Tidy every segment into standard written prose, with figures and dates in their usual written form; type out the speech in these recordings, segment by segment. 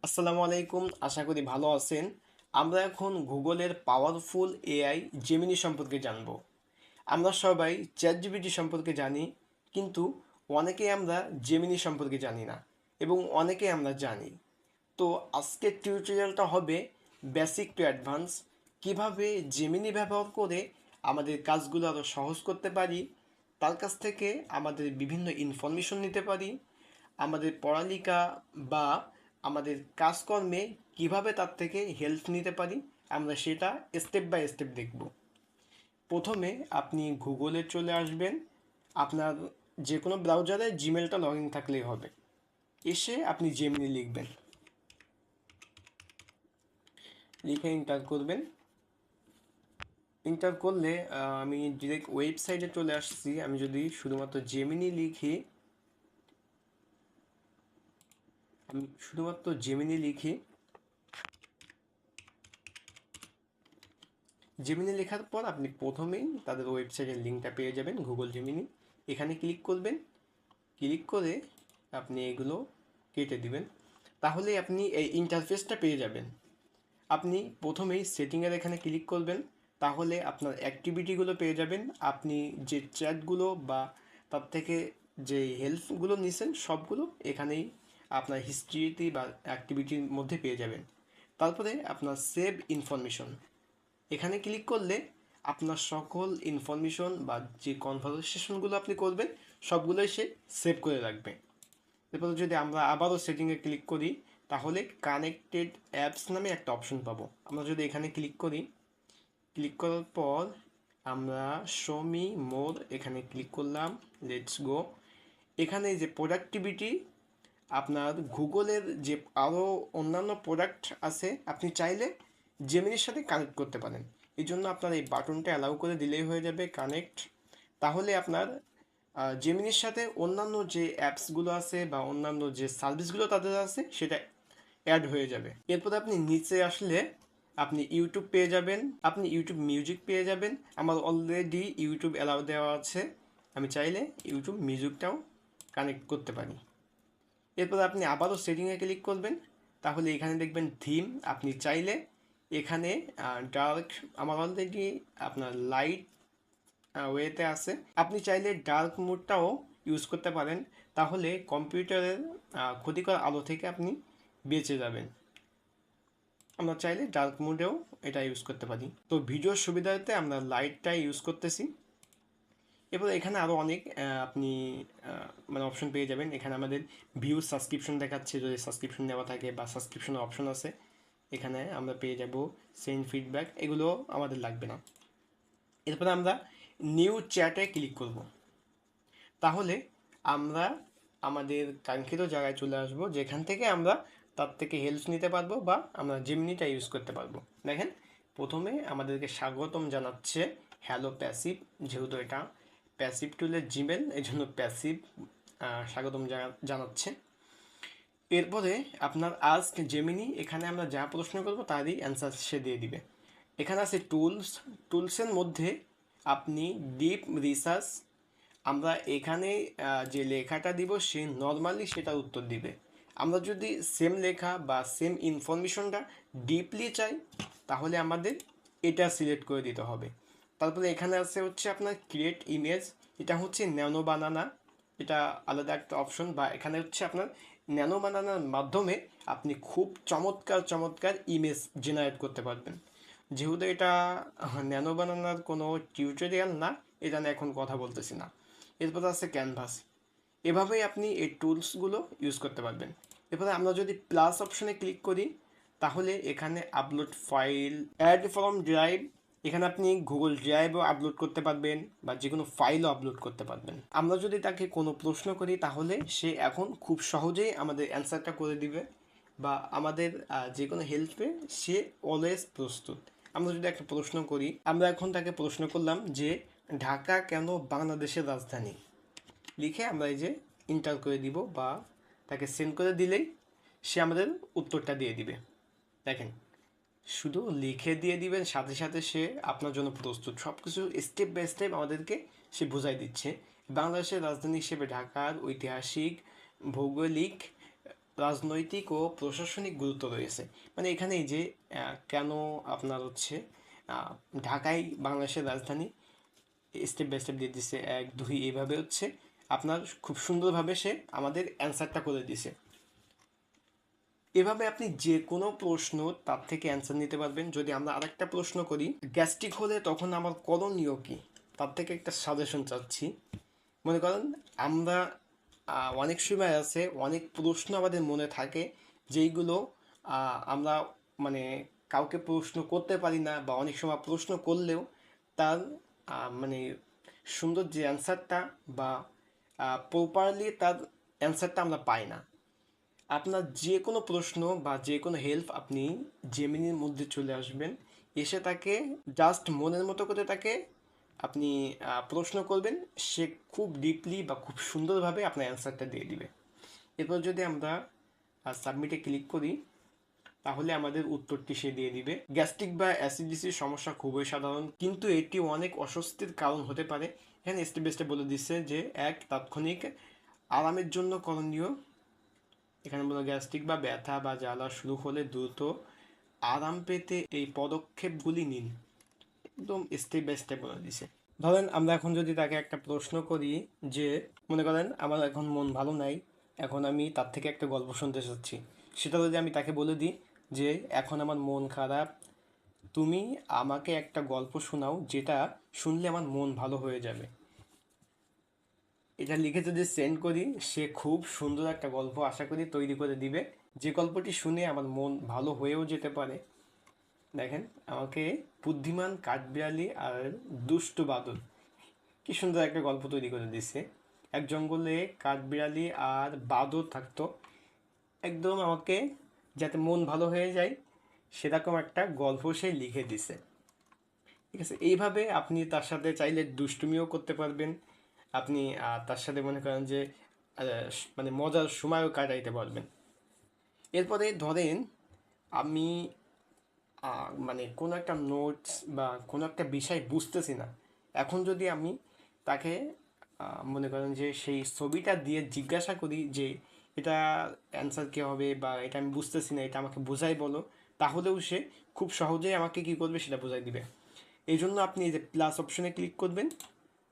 আসসালামু আলাইকুম, আশা করি ভালো আছেন। আমরা এখন গুগলের পাওয়ারফুল এআই জেমিনি সম্পর্কে জানব। আমরা সবাই চ্যাটজিপিটি সম্পর্কে জানি, কিন্তু অনেকেই আমরা জেমিনি সম্পর্কে জানি না, এবং অনেকেই আমরা জানি। তো আজকের টিউটোরিয়ালটা হবে বেসিক টু অ্যাডভান্স, কিভাবে জেমিনি ব্যবহার করে আমাদের কাজগুলো আরও সহজ করতে পারি, তার কাছ থেকে আমাদের বিভিন্ন ইনফরমেশন নিতে পারি, আমাদের পড়ালেখা বা আমাদের কাজকর্মে কিভাবে তার থেকে হেল্প নিতে পারি, আমরা সেটা স্টেপ বাই স্টেপ দেখব। প্রথমে আপনি গুগলে চলে আসবেন। আপনার যে কোনো ব্রাউজারে জিমেলটা লগ ইন থাকলেই হবে। এসে আপনি জেমিনি লিখবেন, লিখে এন্টার করবেন। এন্টার করলে আমি ডিরেক্ট ওয়েবসাইটে চলে আসছি। আমি যদি শুধুমাত্র জেমিনি লিখি, জেমিনি লেখার পর আপনি প্রথমেই তাদের ওয়েবসাইটের লিঙ্কটা পেয়ে যাবেন, গুগল জেমিনি। এখানে ক্লিক করবেন। ক্লিক করে আপনি এগুলো কেটে দিবেন, তাহলে আপনি এই ইন্টারফেসটা পেয়ে যাবেন। আপনি প্রথমেই সেটিংয়ের এখানে ক্লিক করবেন, তাহলে আপনার অ্যাক্টিভিটিগুলো পেয়ে যাবেন। আপনি যে চ্যাটগুলো বা তার থেকে যে হেল্পগুলো নিছেন সবগুলো এখানেই আপনার হিস্ট্রিতে বা অ্যাক্টিভিটির মধ্যে পেয়ে যাবেন। তারপরে আপনার সেভ ইনফরমেশন, এখানে ক্লিক করলে আপনার সকল ইনফরমেশন বা যে কনভারসেশনগুলো আপনি করবেন সবগুলোই সে সেভ করে রাখবে। এরপরে যদি আমরা আবারও সেটিংয়ে ক্লিক করি, তাহলে কানেক্টেড অ্যাপস নামে একটা অপশন পাবো। আমরা যদি এখানে ক্লিক করি, ক্লিক করার পর আমরা শো মি মোর এখানে ক্লিক করলাম। Let's go. এখানে যে প্রোডাক্টিভিটি, আপনার গুগলের যে আরও অন্যান্য প্রোডাক্ট আছে, আপনি চাইলে জেমিনির সাথে কানেক্ট করতে পারেন। এই জন্য আপনার এই বাটনটা অ্যালাউ করে দিলেই হয়ে যাবে কানেক্ট। তাহলে আপনার জেমিনির সাথে অন্যান্য যে অ্যাপসগুলো আছে বা অন্যান্য যে সার্ভিসগুলো তাদের আছে সেটা অ্যাড হয়ে যাবে। এরপর আপনি নিচে আসলে আপনি ইউটিউব পেয়ে যাবেন, আপনি ইউটিউব মিউজিক পেয়ে যাবেন। আমার অলরেডি ইউটিউব অ্যালাউ দেওয়া আছে, আমি চাইলে ইউটিউব মিউজিকটাও কানেক্ট করতে পারি। এরপর আপনি আবারও সেটিংয়ে ক্লিক করবেন, তাহলে এখানে দেখবেন থিম। আপনি চাইলে এখানে ডার্ক, আমার অলরেডি আপনার লাইট ওয়েতে আছে, আপনি চাইলে ডার্ক মোডটাও ইউজ করতে পারেন। তাহলে কম্পিউটারের ক্ষতিকর আলো থেকে আপনি বেঁচে যাবেন। আমরা চাইলে ডার্ক মোডেও এটা ইউজ করতে পারি। তো ভিডিওর সুবিধাতে আমরা লাইটটাই ইউজ করতেছি। এরপর এখানে আরও অনেক আপনি মানে অপশন পেয়ে যাবেন। এখানে আমাদের ভিউ সাবস্ক্রিপশন দেখাচ্ছে, যদি সাবস্ক্রিপশন দেওয়া থাকে বা সাবস্ক্রিপশনের অপশন আছে। এখানে আমরা পেয়ে যাব সেন্ড ফিডব্যাক, এগুলো আমাদের লাগবে না। এরপরে আমরা নিউ চ্যাটে ক্লিক করব, তাহলে আমরা আমাদের কাঙ্ক্ষিত জায়গায় চলে আসব, যেখান থেকে আমরা তার থেকে হেল্প নিতে পারবো বা আমরা জেমিনিটা ইউজ করতে পারবো। দেখেন, প্রথমে আমাদেরকে স্বাগতম জানাচ্ছে হ্যালো প্যাসিভ, যেহেতু এটা প্যাসিভ টুলের জিমেল, এই জন্য প্যাসিভ স্বাগতম জানাচ্ছে। এরপরে আপনার আস্ক জেমিনি, এখানে আমরা যা প্রশ্ন করবো তারই অ্যান্সার সে দিয়ে দিবে। এখানে আছে টুলস, টুলসের মধ্যে আপনি ডিপ রিসার্চ, আমরা এখানে যে লেখাটা দিব সে নর্মালি সেটার উত্তর দিবে। আমরা যদি সেম লেখা বা সেম ইনফরমেশনটা ডিপলি চাই, তাহলে আমাদের এটা সিলেক্ট করে দিতে হবে। তারপরে এখানে আছে হচ্ছে আপনার ক্রিয়েট ইমেজ, এটা হচ্ছে ন্যানো বানানা, এটা আলাদা একটা অপশন। বা এখানে হচ্ছে আপনার ন্যানো বানানার মাধ্যমে আপনি খুব চমৎকার চমৎকার ইমেজ জেনারেট করতে পারবেন। যেহেতু এটা ন্যানো বানানার কোনো টিউটোরিয়াল না, এটা নিয়ে এখন কথা বলতেছি না। এরপর আছে ক্যানভাস, এভাবেই আপনি এই টুলসগুলো ইউজ করতে পারবেন। এরপরে আমরা যদি প্লাস অপশনে ক্লিক করি, তাহলে এখানে upload file, add from drive, এখানে আপনি গুগল ড্রাইভও আপলোড করতে পারবেন বা যে কোনো ফাইলও আপলোড করতে পারবেন। আমরা যদি তাকে কোনো প্রশ্ন করি, তাহলে সে এখন খুব সহজেই আমাদের অ্যান্সারটা করে দিবে বা আমাদের যে কোনো হেল্পে সে অলওয়েজ প্রস্তুত। আমরা যদি একটা প্রশ্ন করি, আমরা এখন তাকে প্রশ্ন করলাম যে ঢাকা কেন বাংলাদেশের রাজধানী, লিখে আমরা এই যে ইন্টার করে দিব বা তাকে সেন্ড করে দিলেই সে আমাদের উত্তরটা দিয়ে দিবে। দেখেন, শুধু লিখে দিয়ে দিবেন, সাথে সাথে সে আপনার জন্য প্রস্তুত। সব কিছু স্টেপ বাই স্টেপ আমাদেরকে সে বোঝাই দিচ্ছে। বাংলাদেশের রাজধানী হিসেবে ঢাকার ঐতিহাসিক, ভৌগোলিক রাজনৈতিক ও প্রশাসনিক গুরুত্ব রয়েছে। মানে এখানে এই যে কেন আপনার হচ্ছে ঢাকাই বাংলাদেশের রাজধানী, স্টেপ বাই স্টেপ দিয়ে দিচ্ছে, 1 2 এইভাবে হচ্ছে আপনার খুব সুন্দরভাবে সে আমাদের অ্যান্সারটা করে দিছে। এভাবে আপনি যে কোনো প্রশ্ন তার থেকে অ্যান্সার নিতে পারবেন। যদি আমরা আরেকটা প্রশ্ন করি, গ্যাস্ট্রিক হলে তখন আমার করণীয় কি, তার থেকে একটা সাজেশন চাচ্ছি। মনে করেন আমরা অনেক সময় আছে অনেক প্রশ্ন আমাদের মনে থাকে যেইগুলো আমরা মানে কাউকে প্রশ্ন করতে পারি না, বা অনেক সময় প্রশ্ন করলেও তার মানে সুন্দর যে অ্যান্সারটা বা প্রপারলি তার অ্যান্সারটা আমরা পাই না। আপনার যে কোনো প্রশ্ন বা যে কোনো হেল্প আপনি জেমিনির মধ্যে চলে আসবেন, এসে তাকে জাস্ট মনের মতো করে তাকে আপনি প্রশ্ন করবেন, সে খুব ডিপলি বা খুব সুন্দরভাবে আপনার অ্যান্সারটা দিয়ে দিবে। এরপর যদি আমরা সাবমিটে ক্লিক করি, তাহলে আমাদের উত্তরটি সে দিয়ে দিবে। গ্যাস্ট্রিক বা অ্যাসিডিটির সমস্যা খুবই সাধারণ, কিন্তু এটি অনেক অস্বস্তির কারণ হতে পারে। এখানে স্টেপ বাই স্টেপ বলে দিচ্ছে যে তাৎক্ষণিক আরামের জন্য করণীয়। এখানে বলো গ্যাস্ট্রিক বা ব্যথা বা জ্বালা শুরু হলে দ্রুত আরাম পেতে এই পদক্ষেপগুলি নিন। একদম স্টেপ বাই স্টেপ বলে দিছে। ধরেন আমরা এখন যদি তাকে একটা প্রশ্ন করি যে, মনে করেন আমার এখন মন ভালো নাই, এখন আমি তার থেকে একটা গল্প শুনতে চাচ্ছি, সেটা যদি আমি তাকে বলে দিই যে এখন আমার মন খারাপ, তুমি আমাকে একটা গল্প শোনাও যেটা শুনলে আমার মন ভালো হয়ে যাবে। এটা লিখে যদি সেন্ড করি, সে খুব সুন্দর একটা গল্প আশা করি তৈরি করে দিবে, যে গল্পটি শুনে আমার মন ভালো হয়েও যেতে পারে। দেখেন আমাকে বুদ্ধিমান কাঠবিড়ালি আর দুষ্টু বাদল, কি সুন্দর একটা গল্প তৈরি করে দিচ্ছে। এক জঙ্গলে কাঠবিড়ালি আর বাদর থাকতো, একদম আমাকে যাতে মন ভালো হয়ে যায় সেরকম একটা গল্প সে লিখে দিছে। ঠিক আছে, এইভাবে আপনি তার সাথে চাইলে দুষ্টুমিও করতে পারবেন। আপনি তার সাথে মনে করেন যে মানে মজার সময়ও কাটাইতে পারবেন। এরপরে ধরেন আমি মানে কোনো একটা নোটস বা কোনো একটা বিষয় বুঝতেছি না, এখন যদি আমি তাকে মনে করেন যে সেই ছবিটা দিয়ে জিজ্ঞাসা করি যে এটা অ্যান্সার কী হবে, বা এটা আমি বুঝতেছি না, এটা আমাকে বোঝাই বলো, তাহলেও সে খুব সহজেই আমাকে কী করবে সেটা বোঝাই দিবে। এই জন্য আপনি এই যে প্লাস অপশনে ক্লিক করবেন,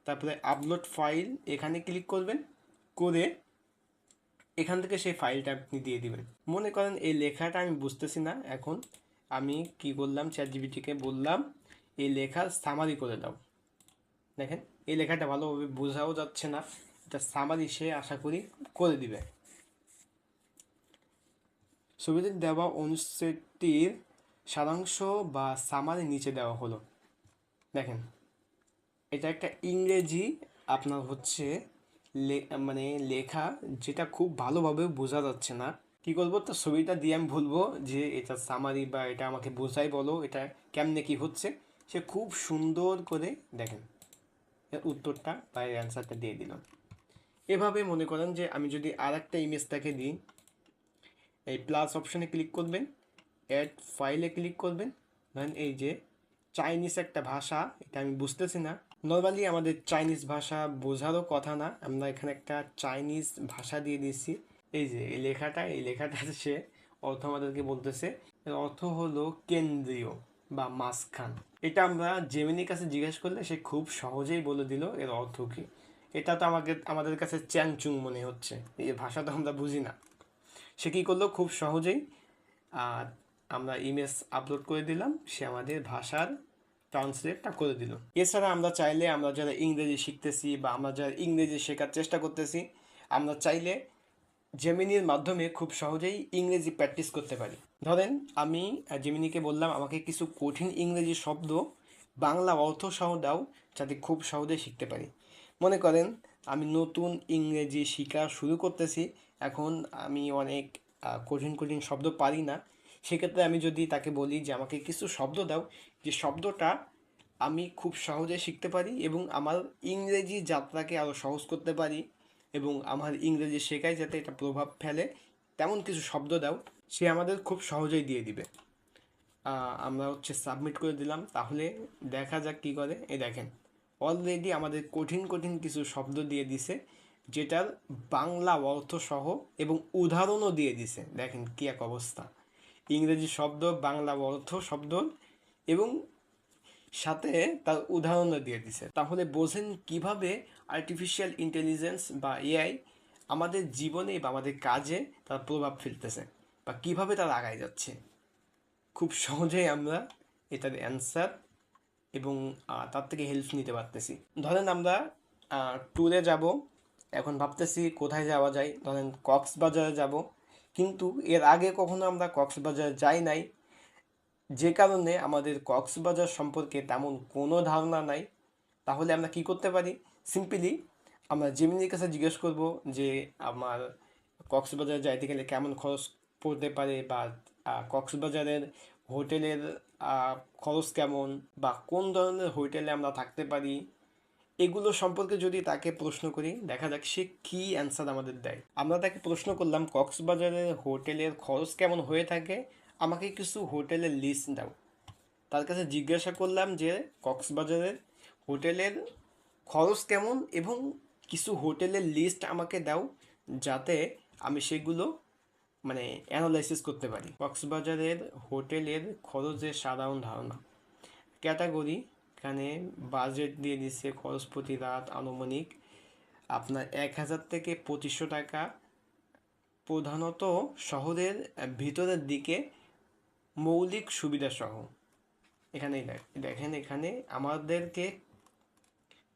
তারপরে আপলোড ফাইল এখানে ক্লিক করবেন, করে এখান থেকে সেই ফাইলটা আপনি দিয়ে দিবেন। মনে করেন এই লেখাটা আমি বুঝতেছি না, এখন আমি কি করলাম, চ্যাটজিপিটিকে বললাম এই লেখার সামারি করে দাও। দেখেন এই লেখাটা ভালোভাবে বোঝাও যাচ্ছে না, এটা সামারি সে আশা করি করে দিবে। ছবিতে দেওয়া অনুচ্ছেদটির সারাংশ বা সামারি নিচে দেওয়া হলো। দেখেন এটা একটা ইংরেজি আপনার হচ্ছে মানে লেখা, যেটা খুব ভালোভাবে বোঝা যাচ্ছে না। কি করবো, তো ছবিটা দিয়ে আমি বলবো যে এটা সামারি বা এটা আমাকে বোঝাই বলো, এটা কেমনে কি হচ্ছে। সে খুব সুন্দর করে দেখেন এর উত্তরটা বা এর অ্যান্সারটা দিয়ে দিলাম। এভাবে মনে করেন যে আমি যদি আর একটা ইমেজ তাকে দিই, এই প্লাস অপশনে ক্লিক করবেন, অ্যাড ফাইলে ক্লিক করবেন, ধরেন এই যে চাইনিজ একটা ভাষা, এটা আমি বুঝতেছি না, নর্মালি আমাদের চাইনিজ ভাষা বোঝারও কথা না, আমরা এখানে একটা চাইনিজ ভাষা দিয়ে দিচ্ছি। এই যে এই লেখাটা সে অর্থ আমাদেরকে বলতেছে, এর অর্থ হলো কেন্দ্রীয় বা মাঝখান। এটা আমরা জেমিনির কাছে জিজ্ঞেস করলে সে খুব সহজেই বলে দিল এর অর্থ কী। এটা তো আমাদের কাছে চ্যাংচুং মনে হচ্ছে, এই ভাষা তো আমরা বুঝি না। সে কী করলো, খুব সহজেই আমরা ইমেজ আপলোড করে দিলাম, সে আমাদের ভাষার ট্রান্সলেটটা করে দিল। এছাড়া আমরা চাইলে, আমরা যারা ইংরেজি শিখতেছি বা আমরা যারা ইংরেজি শেখার চেষ্টা করতেছি, আমরা চাইলে জেমিনির মাধ্যমে খুব সহজেই ইংরেজি প্র্যাকটিস করতে পারি। ধরেন আমি জেমিনিকে বললাম আমাকে কিছু কঠিন ইংরেজি শব্দ বাংলা অর্থ সহ দাও, যাতে খুব সহজেই শিখতে পারি। মনে করেন আমি নতুন ইংরেজি শেখা শুরু করতেছি, এখন আমি অনেক কঠিন কঠিন শব্দ পারি না, সেক্ষেত্রে আমি যদি তাকে বলি যে আমাকে কিছু শব্দ দাও, যে শব্দটা আমি খুব সহজে শিখতে পারি এবং আমার ইংরেজি যাত্রাকে আরও সহজ করতে পারি, এবং আমার ইংরেজি শেখায় যাতে এটা প্রভাব ফেলে, তেমন কিছু শব্দ দাও, সে আমাদের খুব সহজেই দিয়ে দিবে। আমরা হচ্ছে সাবমিট করে দিলাম, তাহলে দেখা যাক কী করে। এই দেখেন অলরেডি আমাদের কঠিন কঠিন কিছু শব্দ দিয়ে দিছে, যেটার বাংলা অর্থ সহ এবং উদাহরণও দিয়ে দিছে। দেখেন কি এক অবস্থা, ইংরেজি শব্দ, বাংলা অর্থ শব্দ এবং সাথে তার উদাহরণও দিয়ে দিছে। তাহলে বোঝেন কিভাবে আর্টিফিশিয়াল ইন্টেলিজেন্স বা এআই আমাদের জীবনে বা আমাদের কাজে তার প্রভাব ফেলতেছে বা কিভাবে তার আগায় যাচ্ছে। খুব সহজেই আমরা এটার অ্যান্সার এবং তার থেকে হেল্প নিতে পারতেছি। ধরেন আমরা ট্যুরে যাব, এখন ভাবতেছি কোথায় যাওয়া যায়, ধরেন কক্সবাজারে যাব, কিন্তু এর আগে কখনো আমরা কক্সবাজার যাই নাই, যে কারণে আমাদের কক্সবাজার সম্পর্কে তেমন কোনো ধারণা নাই। তাহলে আমরা কি করতে পারি? সিম্পলি আমরা জেমিনির কাছে জিজ্ঞেস করব যে আমার কক্সবাজার যাইতে গেলে কেমন খরচ পড়তে পারে, বা কক্সবাজারের হোটেলের খরচ কেমন, বা কোন ধরনের হোটেলে আমরা থাকতে পারি, এগুলো সম্পর্কে যদি তাকে প্রশ্ন করি, দেখা যাক সে কী অ্যান্সার আমাদের দেয়। আমরা তাকে প্রশ্ন করলাম কক্সবাজারের হোটেলের খরচ কেমন হয়ে থাকে, আমাকে কিছু হোটেলের লিস্ট দাও। তার কাছে জিজ্ঞাসা করলাম যে কক্সবাজারের হোটেলের খরচ কেমন এবং কিছু হোটেলের লিস্ট আমাকে দাও, যাতে আমি সেগুলো মানে অ্যানালাইসিস করতে পারি। কক্সবাজারের হোটেলের খরচের সাধারণ ধারণা, ক্যাটাগরি, এখানে বাজেট দিয়ে দিচ্ছে খরচ প্রতি রাত আনুমানিক আপনার 1000 থেকে 2500 টাকা, প্রধানত শহরের ভিতরের দিকে, মৌলিক সুবিধা সহ। এখানেই দেখেন, এখানে আমাদেরকে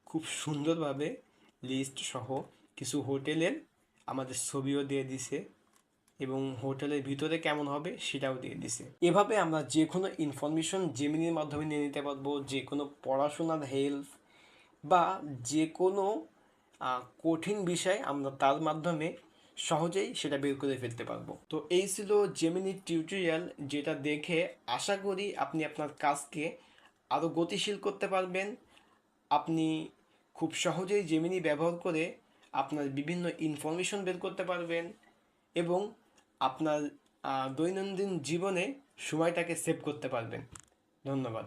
খুব সুন্দরভাবে লিস্ট সহ কিছু হোটেলের আমাদের ছবিও দিয়ে দিছে এবং হোটেলের ভিতরে কেমন হবে সেটাও দিয়ে দিছে। এভাবে আমরা যে কোনো ইনফরমেশন জেমিনির মাধ্যমে নিয়ে নিতে পারবো, যে কোনো পড়াশোনার হেল্প বা যে কোনো কঠিন বিষয় আমরা তার মাধ্যমে সহজেই সেটা বের করে ফেলতে পারবো। তো এই ছিল জেমিনি টিউটোরিয়াল, যেটা দেখে আশা করি আপনি আপনার কাজকে আরও গতিশীল করতে পারবেন। আপনি খুব সহজেই জেমিনি ব্যবহার করে আপনার বিভিন্ন ইনফরমেশন বের করতে পারবেন এবং আপনার দৈনন্দিন জীবনে সময়টাকে সেভ করতে পারবেন। ধন্যবাদ।